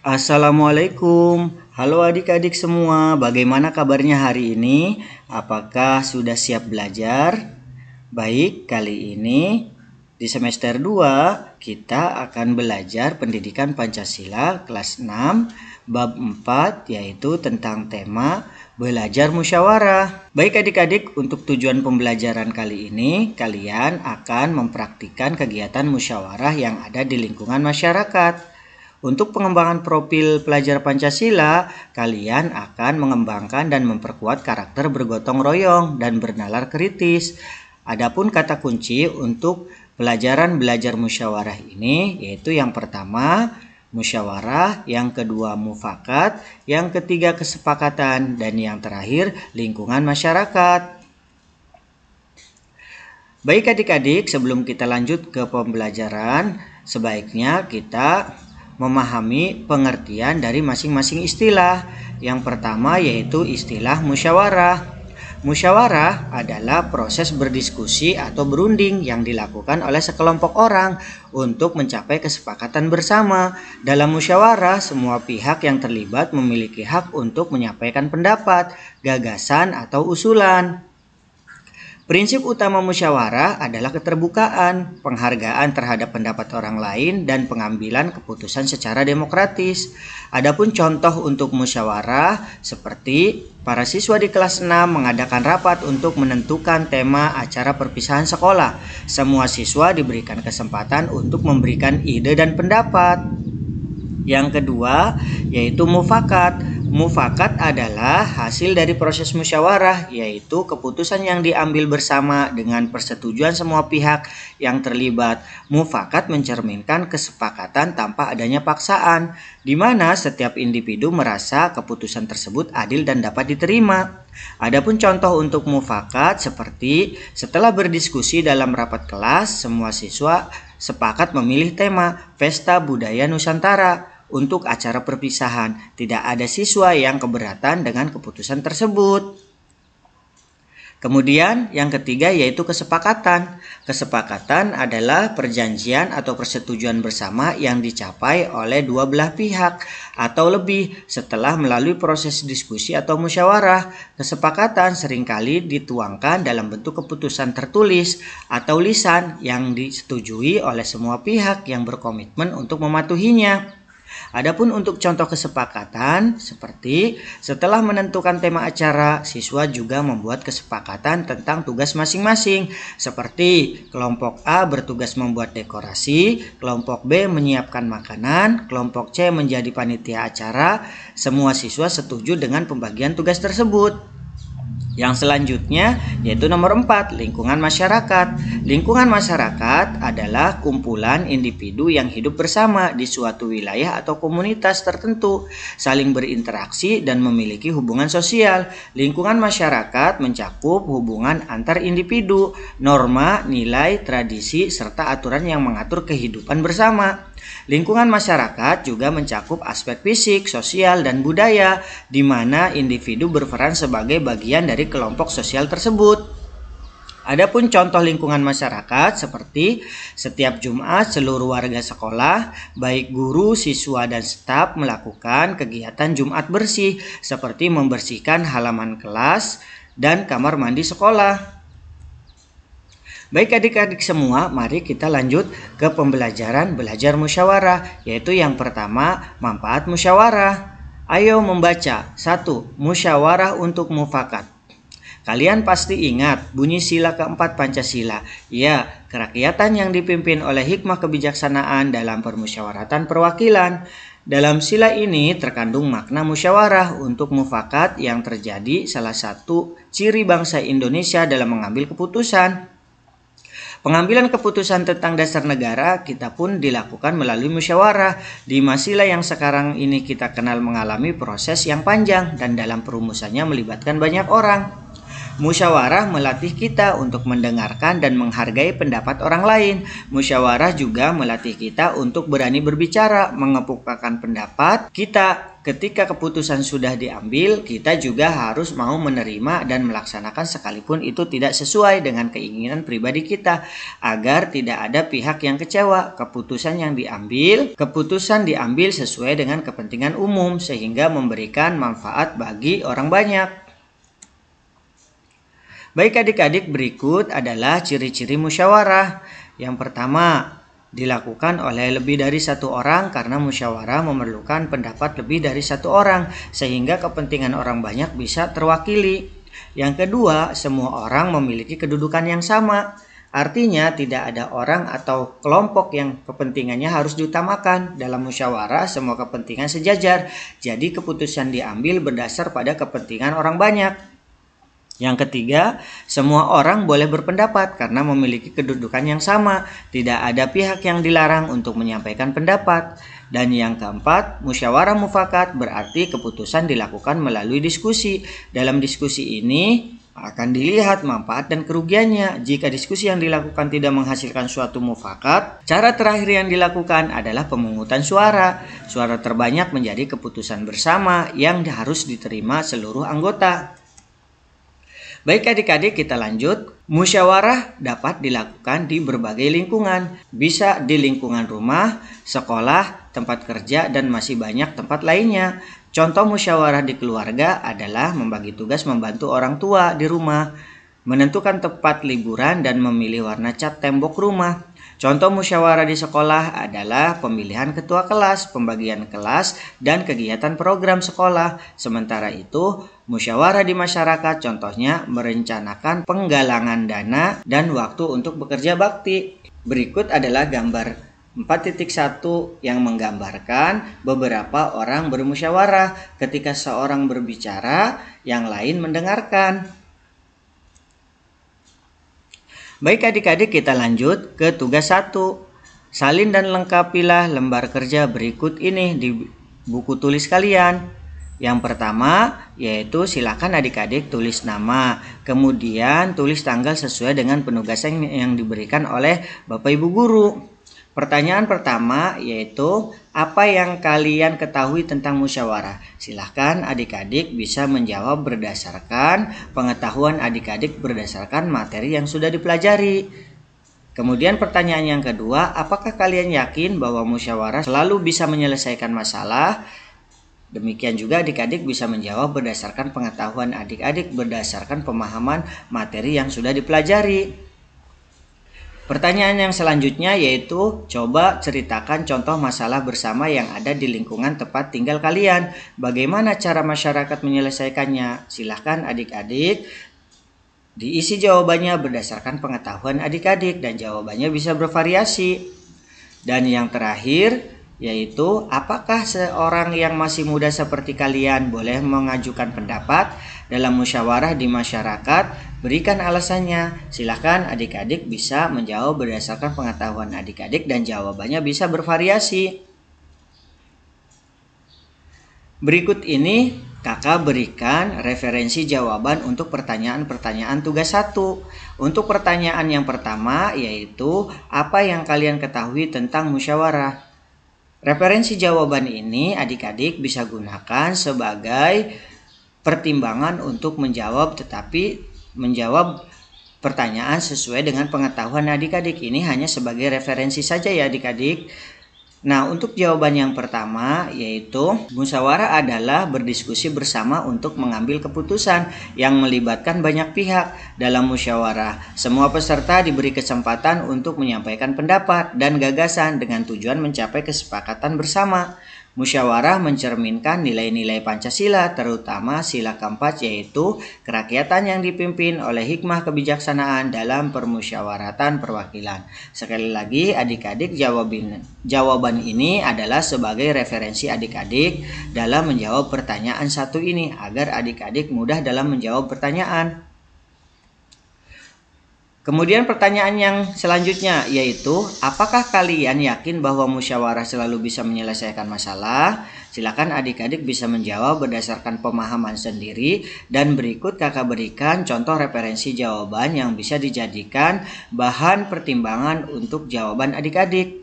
Assalamualaikum. Halo adik-adik semua, bagaimana kabarnya hari ini? Apakah sudah siap belajar? Baik, kali ini di semester 2 kita akan belajar pendidikan Pancasila kelas 6 bab 4 yaitu tentang tema belajar musyawarah. Baik adik-adik, untuk tujuan pembelajaran kali ini kalian akan mempraktikkan kegiatan musyawarah yang ada di lingkungan masyarakat. Untuk pengembangan profil pelajar Pancasila, kalian akan mengembangkan dan memperkuat karakter bergotong royong dan bernalar kritis. Adapun kata kunci untuk pelajaran belajar musyawarah ini yaitu yang pertama musyawarah, yang kedua mufakat, yang ketiga kesepakatan, dan yang terakhir lingkungan masyarakat. Baik adik-adik, sebelum kita lanjut ke pembelajaran, sebaiknya kita memahami pengertian dari masing-masing istilah. Yang pertama yaitu istilah musyawarah. Musyawarah adalah proses berdiskusi atau berunding yang dilakukan oleh sekelompok orang untuk mencapai kesepakatan bersama. Dalam musyawarah, semua pihak yang terlibat memiliki hak untuk menyampaikan pendapat, gagasan, atau usulan. Prinsip utama musyawarah adalah keterbukaan, penghargaan terhadap pendapat orang lain, dan pengambilan keputusan secara demokratis. Adapun contoh untuk musyawarah seperti para siswa di kelas 6 mengadakan rapat untuk menentukan tema acara perpisahan sekolah. Semua siswa diberikan kesempatan untuk memberikan ide dan pendapat. Yang kedua yaitu mufakat. Mufakat adalah hasil dari proses musyawarah, yaitu keputusan yang diambil bersama dengan persetujuan semua pihak yang terlibat. Mufakat mencerminkan kesepakatan tanpa adanya paksaan, di mana setiap individu merasa keputusan tersebut adil dan dapat diterima. Adapun contoh untuk mufakat seperti setelah berdiskusi dalam rapat kelas, semua siswa sepakat memilih tema Pesta Budaya Nusantara untuk acara perpisahan. Tidak ada siswa yang keberatan dengan keputusan tersebut. Kemudian yang ketiga yaitu kesepakatan. Kesepakatan adalah perjanjian atau persetujuan bersama yang dicapai oleh dua belah pihak atau lebih setelah melalui proses diskusi atau musyawarah. Kesepakatan seringkali dituangkan dalam bentuk keputusan tertulis atau lisan yang disetujui oleh semua pihak yang berkomitmen untuk mematuhinya. Adapun untuk contoh kesepakatan seperti setelah menentukan tema acara, siswa juga membuat kesepakatan tentang tugas masing-masing seperti kelompok A bertugas membuat dekorasi, kelompok B menyiapkan makanan, kelompok C menjadi panitia acara. Semua siswa setuju dengan pembagian tugas tersebut. Yang selanjutnya yaitu nomor 4, lingkungan masyarakat. Lingkungan masyarakat adalah kumpulan individu yang hidup bersama di suatu wilayah atau komunitas tertentu, saling berinteraksi dan memiliki hubungan sosial. Lingkungan masyarakat mencakup hubungan antar individu, norma, nilai, tradisi, serta aturan yang mengatur kehidupan bersama. Lingkungan masyarakat juga mencakup aspek fisik, sosial, dan budaya, di mana individu berperan sebagai bagian dari kelompok sosial tersebut. Adapun contoh lingkungan masyarakat seperti setiap Jumat seluruh warga sekolah, baik guru, siswa, dan staf melakukan kegiatan Jumat bersih seperti membersihkan halaman kelas dan kamar mandi sekolah. Baik adik-adik semua, mari kita lanjut ke pembelajaran belajar musyawarah, yaitu yang pertama manfaat musyawarah. Ayo membaca. 1. Musyawarah untuk mufakat. Kalian pasti ingat bunyi sila keempat Pancasila. Ya, kerakyatan yang dipimpin oleh hikmah kebijaksanaan dalam permusyawaratan perwakilan. Dalam sila ini terkandung makna musyawarah untuk mufakat yang terjadi salah satu ciri bangsa Indonesia dalam mengambil keputusan. Pengambilan keputusan tentang dasar negara kita pun dilakukan melalui musyawarah. Di masilah yang sekarang ini kita kenal mengalami proses yang panjang dan dalam perumusannya melibatkan banyak orang. Musyawarah melatih kita untuk mendengarkan dan menghargai pendapat orang lain. Musyawarah juga melatih kita untuk berani berbicara, mengemukakan pendapat kita. Ketika keputusan sudah diambil, kita juga harus mau menerima dan melaksanakan sekalipun itu tidak sesuai dengan keinginan pribadi kita, agar tidak ada pihak yang kecewa. Keputusan diambil sesuai dengan kepentingan umum sehingga memberikan manfaat bagi orang banyak. Baik adik-adik, berikut adalah ciri-ciri musyawarah. Yang pertama, dilakukan oleh lebih dari satu orang karena musyawarah memerlukan pendapat lebih dari satu orang sehingga kepentingan orang banyak bisa terwakili. Yang kedua, semua orang memiliki kedudukan yang sama. Artinya tidak ada orang atau kelompok yang kepentingannya harus diutamakan. Dalam musyawarah semua kepentingan sejajar. Jadi keputusan diambil berdasar pada kepentingan orang banyak. Yang ketiga, semua orang boleh berpendapat karena memiliki kedudukan yang sama. Tidak ada pihak yang dilarang untuk menyampaikan pendapat. Dan yang keempat, musyawarah mufakat berarti keputusan dilakukan melalui diskusi. Dalam diskusi ini akan dilihat manfaat dan kerugiannya. Jika diskusi yang dilakukan tidak menghasilkan suatu mufakat, cara terakhir yang dilakukan adalah pemungutan suara. Suara terbanyak menjadi keputusan bersama yang harus diterima seluruh anggota. Baik adik-adik, kita lanjut. Musyawarah dapat dilakukan di berbagai lingkungan. Bisa di lingkungan rumah, sekolah, tempat kerja, dan masih banyak tempat lainnya. Contoh musyawarah di keluarga adalah membagi tugas membantu orang tua di rumah, menentukan tempat liburan, dan memilih warna cat tembok rumah. Contoh musyawarah di sekolah adalah pemilihan ketua kelas, pembagian kelas, dan kegiatan program sekolah. Sementara itu, musyawarah di masyarakat contohnya merencanakan penggalangan dana dan waktu untuk bekerja bakti. Berikut adalah gambar 4.1 yang menggambarkan beberapa orang bermusyawarah. Ketika seorang berbicara, yang lain mendengarkan. Baik adik-adik, kita lanjut ke tugas 1. Salin dan lengkapilah lembar kerja berikut ini di buku tulis kalian. Yang pertama yaitu silakan adik-adik tulis nama, kemudian tulis tanggal sesuai dengan penugasan yang diberikan oleh Bapak Ibu Guru. Pertanyaan pertama yaitu apa yang kalian ketahui tentang musyawarah? Silahkan adik-adik bisa menjawab berdasarkan pengetahuan adik-adik berdasarkan materi yang sudah dipelajari. Kemudian pertanyaan yang kedua, apakah kalian yakin bahwa musyawarah selalu bisa menyelesaikan masalah? Demikian juga adik-adik bisa menjawab berdasarkan pengetahuan adik-adik berdasarkan pemahaman materi yang sudah dipelajari. Pertanyaan yang selanjutnya yaitu coba ceritakan contoh masalah bersama yang ada di lingkungan tempat tinggal kalian. Bagaimana cara masyarakat menyelesaikannya? Silahkan adik-adik diisi jawabannya berdasarkan pengetahuan adik-adik dan jawabannya bisa bervariasi. Dan yang terakhir yaitu apakah seorang yang masih muda seperti kalian boleh mengajukan pendapat dalam musyawarah di masyarakat? Berikan alasannya. Silahkan adik-adik bisa menjawab berdasarkan pengetahuan adik-adik dan jawabannya bisa bervariasi. Berikut ini kakak berikan referensi jawaban untuk pertanyaan-pertanyaan tugas 1. Untuk pertanyaan yang pertama yaitu apa yang kalian ketahui tentang musyawarah? Referensi jawaban ini adik-adik bisa gunakan sebagai pertimbangan untuk menjawab pertanyaan sesuai dengan pengetahuan adik-adik. Ini hanya sebagai referensi saja ya adik-adik. Nah, untuk jawaban yang pertama yaitu musyawarah adalah berdiskusi bersama untuk mengambil keputusan yang melibatkan banyak pihak. Dalam musyawarah, semua peserta diberi kesempatan untuk menyampaikan pendapat dan gagasan dengan tujuan mencapai kesepakatan bersama. Musyawarah mencerminkan nilai-nilai Pancasila, terutama sila keempat yaitu kerakyatan yang dipimpin oleh hikmah kebijaksanaan dalam permusyawaratan perwakilan. Sekali lagi adik-adik, jawaban ini adalah sebagai referensi adik-adik dalam menjawab pertanyaan 1 ini agar adik-adik mudah dalam menjawab pertanyaan. Kemudian pertanyaan yang selanjutnya yaitu, apakah kalian yakin bahwa musyawarah selalu bisa menyelesaikan masalah? Silakan adik-adik bisa menjawab berdasarkan pemahaman sendiri, dan berikut kakak berikan contoh referensi jawaban yang bisa dijadikan bahan pertimbangan untuk jawaban adik-adik.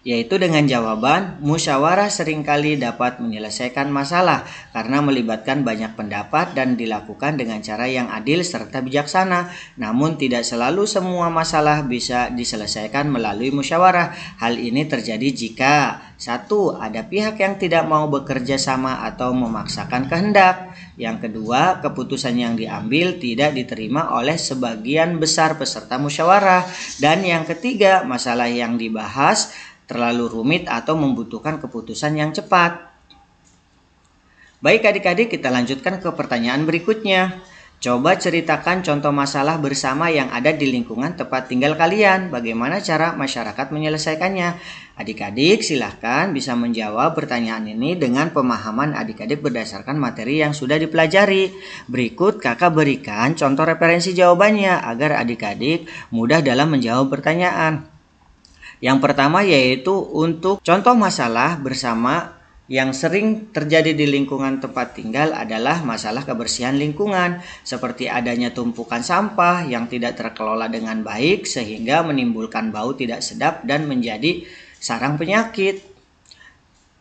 Yaitu dengan jawaban, musyawarah seringkali dapat menyelesaikan masalah karena melibatkan banyak pendapat dan dilakukan dengan cara yang adil serta bijaksana. Namun tidak selalu semua masalah bisa diselesaikan melalui musyawarah. Hal ini terjadi jika 1. Ada pihak yang tidak mau bekerja sama atau memaksakan kehendak. Yang kedua, keputusan yang diambil tidak diterima oleh sebagian besar peserta musyawarah. Dan yang ketiga, masalah yang dibahas terlalu rumit atau membutuhkan keputusan yang cepat. Baik adik-adik, kita lanjutkan ke pertanyaan berikutnya. Coba ceritakan contoh masalah bersama yang ada di lingkungan tempat tinggal kalian. Bagaimana cara masyarakat menyelesaikannya? Adik-adik silahkan bisa menjawab pertanyaan ini dengan pemahaman adik-adik berdasarkan materi yang sudah dipelajari. Berikut kakak berikan contoh referensi jawabannya agar adik-adik mudah dalam menjawab pertanyaan. Yang pertama yaitu untuk contoh masalah bersama yang sering terjadi di lingkungan tempat tinggal adalah masalah kebersihan lingkungan, seperti adanya tumpukan sampah yang tidak terkelola dengan baik sehingga menimbulkan bau tidak sedap dan menjadi sarang penyakit.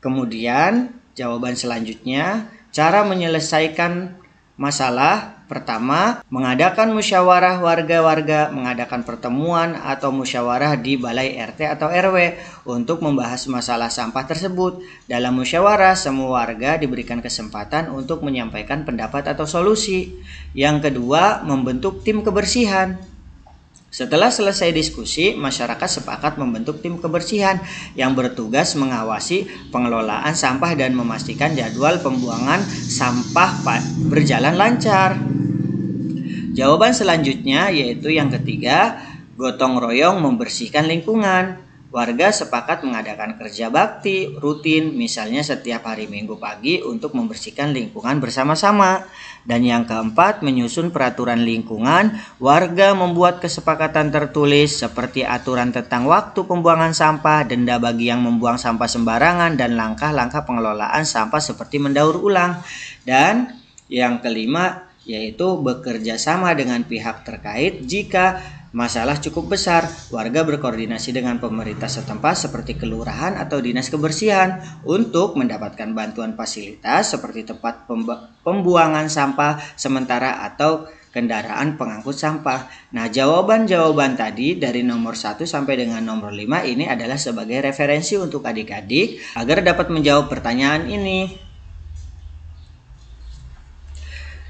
Kemudian jawaban selanjutnya, cara menyelesaikan masalah. Pertama, mengadakan musyawarah warga-warga, mengadakan pertemuan atau musyawarah di balai RT atau RW untuk membahas masalah sampah tersebut. Dalam musyawarah, semua warga diberikan kesempatan untuk menyampaikan pendapat atau solusi. Yang kedua, membentuk tim kebersihan. Setelah selesai diskusi, masyarakat sepakat membentuk tim kebersihan yang bertugas mengawasi pengelolaan sampah dan memastikan jadwal pembuangan sampah berjalan lancar. Jawaban selanjutnya yaitu yang ketiga, gotong royong membersihkan lingkungan. Warga sepakat mengadakan kerja bakti rutin, misalnya setiap hari Minggu pagi untuk membersihkan lingkungan bersama-sama. Dan yang keempat, menyusun peraturan lingkungan. Warga membuat kesepakatan tertulis seperti aturan tentang waktu pembuangan sampah, denda bagi yang membuang sampah sembarangan, dan langkah-langkah pengelolaan sampah seperti mendaur ulang. Dan yang kelima yaitu bekerja sama dengan pihak terkait. Jika masalah cukup besar, warga berkoordinasi dengan pemerintah setempat seperti kelurahan atau dinas kebersihan untuk mendapatkan bantuan fasilitas seperti tempat pembuangan sampah sementara atau kendaraan pengangkut sampah. Nah, jawaban-jawaban tadi dari nomor 1 sampai dengan nomor 5 ini adalah sebagai referensi untuk adik-adik agar dapat menjawab pertanyaan ini.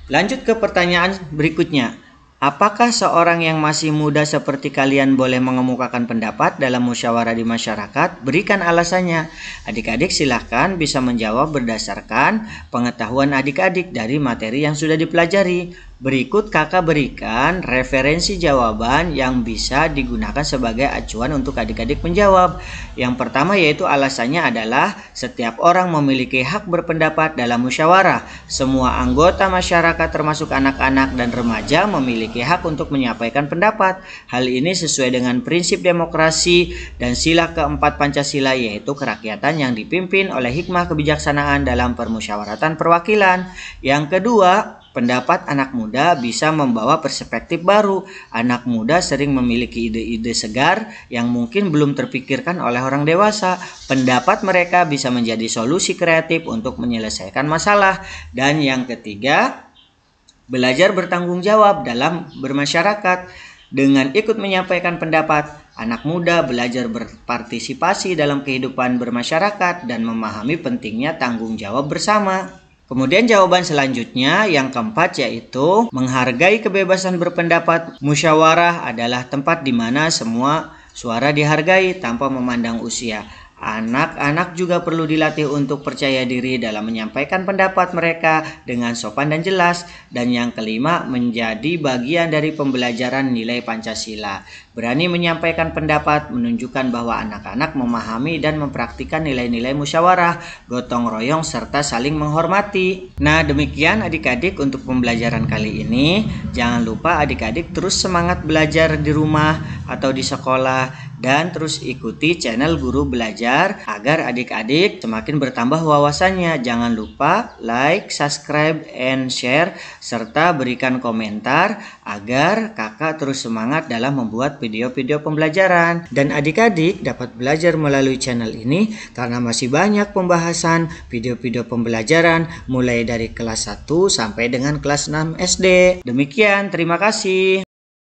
Lanjut ke pertanyaan berikutnya. Apakah seorang yang masih muda seperti kalian boleh mengemukakan pendapat dalam musyawarah di masyarakat? Berikan alasannya. Adik-adik silahkan bisa menjawab berdasarkan pengetahuan adik-adik dari materi yang sudah dipelajari. Berikut kakak berikan referensi jawaban yang bisa digunakan sebagai acuan untuk adik-adik menjawab. Yang pertama yaitu alasannya adalah setiap orang memiliki hak berpendapat dalam musyawarah. Semua anggota masyarakat termasuk anak-anak dan remaja memiliki hak untuk menyampaikan pendapat. Hal ini sesuai dengan prinsip demokrasi dan sila keempat Pancasila yaitu kerakyatan yang dipimpin oleh hikmah kebijaksanaan dalam permusyawaratan perwakilan. Yang kedua, pendapat anak muda bisa membawa perspektif baru. Anak muda sering memiliki ide-ide segar yang mungkin belum terpikirkan oleh orang dewasa. Pendapat mereka bisa menjadi solusi kreatif untuk menyelesaikan masalah. Dan yang ketiga, belajar bertanggung jawab dalam bermasyarakat. Dengan ikut menyampaikan pendapat, anak muda belajar berpartisipasi dalam kehidupan bermasyarakat dan memahami pentingnya tanggung jawab bersama. Kemudian jawaban selanjutnya yang keempat yaitu menghargai kebebasan berpendapat. Musyawarah adalah tempat di mana semua suara dihargai tanpa memandang usia. Anak-anak juga perlu dilatih untuk percaya diri dalam menyampaikan pendapat mereka dengan sopan dan jelas. Dan yang kelima, menjadi bagian dari pembelajaran nilai Pancasila. Berani menyampaikan pendapat menunjukkan bahwa anak-anak memahami dan mempraktikkan nilai-nilai musyawarah, gotong royong, serta saling menghormati. Nah, demikian adik-adik untuk pembelajaran kali ini. Jangan lupa adik-adik terus semangat belajar di rumah atau di sekolah, dan terus ikuti channel Guru Belajar agar adik-adik semakin bertambah wawasannya. Jangan lupa like, subscribe, and share, serta berikan komentar agar kakak terus semangat dalam membuat video-video pembelajaran. Dan adik-adik dapat belajar melalui channel ini karena masih banyak pembahasan video-video pembelajaran mulai dari kelas 1 sampai dengan kelas 6 SD. Demikian, terima kasih.